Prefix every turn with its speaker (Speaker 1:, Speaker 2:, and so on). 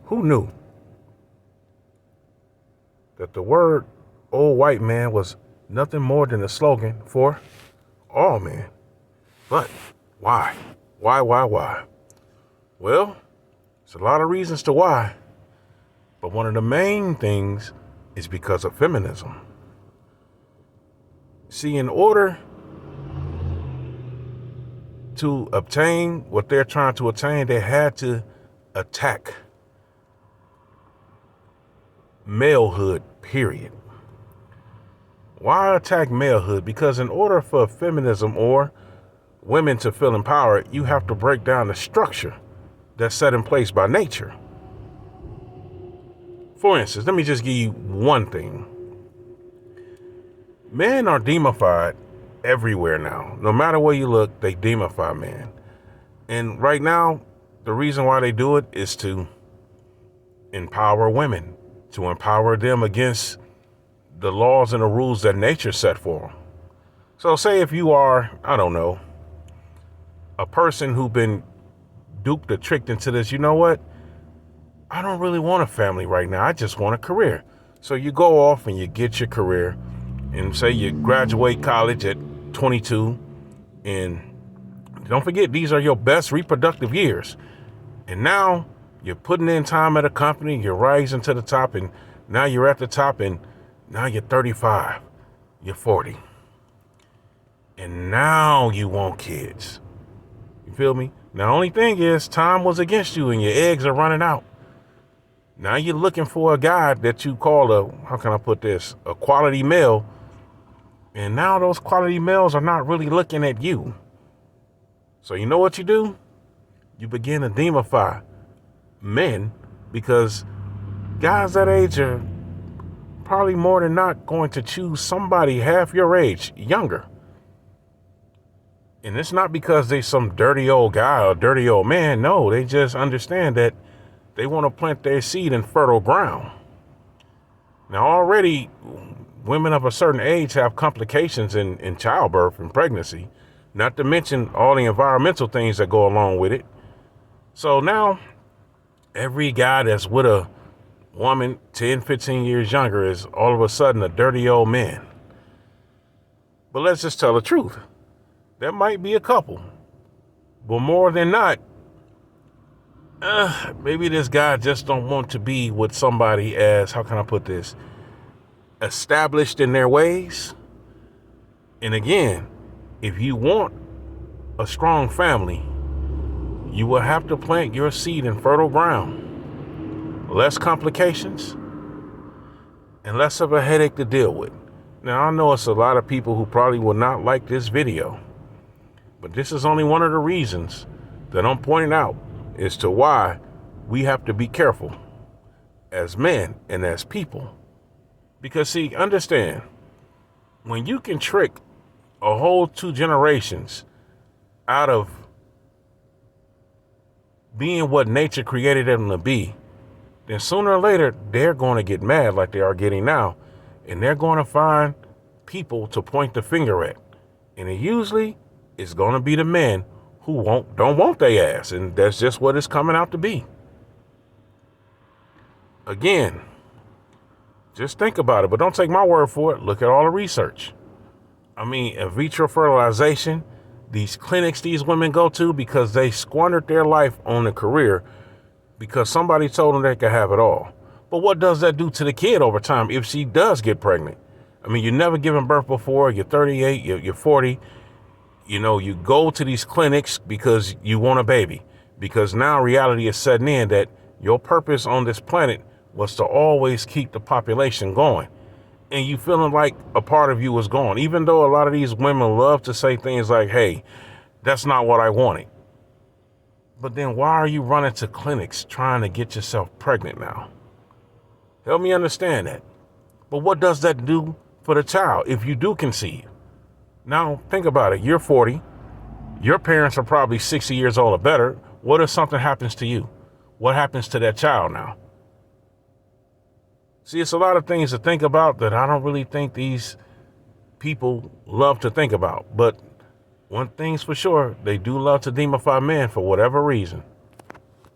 Speaker 1: Who knew that the word old white man was nothing more than a slogan for all men? But why? Why? Well, there's a lot of reasons to why. But one of the main things is because of feminism. See, in order to obtain what they're trying to attain, they had to attack malehood, period. Why attack malehood? Because in order for feminism or women to feel empowered, you have to break down the structure that's set in place by nature. For instance, let me just give you one thing. Men are demonified everywhere now. No matter where you look, they demify men. And right now, the reason why they do it is to empower women, to empower them against the laws and the rules that nature set for them. So say if you are, I don't know, a person who's been duped or tricked into this, you know what? I don't really want a family right now. I just want a career. So you go off and you get your career, and say you graduate college at 22, and don't forget, these are your best reproductive years. And now you're putting in time at a company, you're rising to the top, and now you're at the top, and now you're 35, you're 40. And now you want kids. You feel me? Now, the only thing is time was against you and your eggs are running out. Now you're looking for a guy that you call how can I put this, a quality male. And now those quality males are not really looking at you. So you know what you do? You begin to demify men, because guys that age are probably more than not going to choose somebody half your age, younger. And it's not because they some dirty old guy or dirty old man. No, they just understand that they want to plant their seed in fertile ground. Now already, women of a certain age have complications in childbirth and pregnancy, not to mention all the environmental things that go along with it. So now every guy that's with a woman 10, 15 years younger is all of a sudden a dirty old man. But let's just tell the truth. There might be a couple, but more than not, maybe this guy just don't want to be with somebody as, how can I put this, established in their ways. And again, if you want a strong family, you will have to plant your seed in fertile ground. Less complications and less of a headache to deal with. Now, I know it's a lot of people who probably will not like this video, but this is only one of the reasons that I'm pointing out as to why we have to be careful as men and as people. Because see, understand, when you can trick a whole 2 generations out of being what nature created them to be, then sooner or later, they're going to get mad like they are getting now. And they're going to find people to point the finger at. And it usually is going to be the men who don't want their ass. And that's just what it's coming out to be. Again, just think about it, but don't take my word for it. Look at all the research. I mean, in vitro fertilization, these clinics these women go to because they squandered their life on a career because somebody told them they could have it all. But what does that do to the kid over time if she does get pregnant? I mean, you've never given birth before. You're 38, you're 40. You know, you go to these clinics because you want a baby. Because now reality is setting in that your purpose on this planet was to always keep the population going. And you feeling like a part of you was gone. Even though a lot of these women love to say things like, hey, that's not what I wanted. But then why are you running to clinics trying to get yourself pregnant now? Help me understand that. But what does that do for the child if you do conceive? Now, think about it. You're 40. Your parents are probably 60 years old or better. What if something happens to you? What happens to that child now? See, it's a lot of things to think about that I don't really think these people love to think about. But one thing's for sure, they do love to demify men for whatever reason.